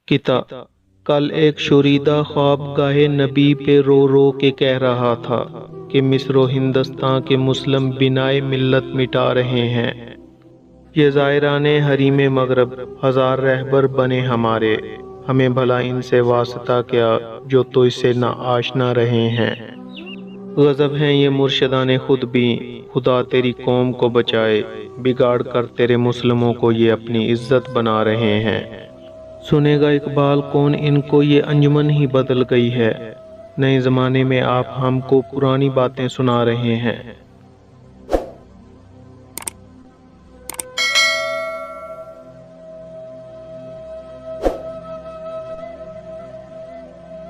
کتاب کل ایک شوریدہ خواب گاہ نبی پہ رو رو کے کہہ رہا تھا کہ مصر و ہندوستان کے مسلم بنائے ملت مٹا رہے ہیں۔ یہ زائران حریم مغرب ہزار رہبر بنے ہمارے، ہمیں بھلا ان سے واسطہ کیا جو تو اس سے نہ آشنا رہے ہیں۔ غضب ہیں یہ مرشدان خود بھی، خدا تیری قوم کو بچائے، بگاڑ کر تیرے مسلموں کو یہ اپنی عزت بنا رہے ہیں۔ سنے گا اقبال کون ان کو یہ انجمن ہی بدل گئی ہے، نئے زمانے میں آپ ہم کو پرانی باتیں سنا رہے ہیں۔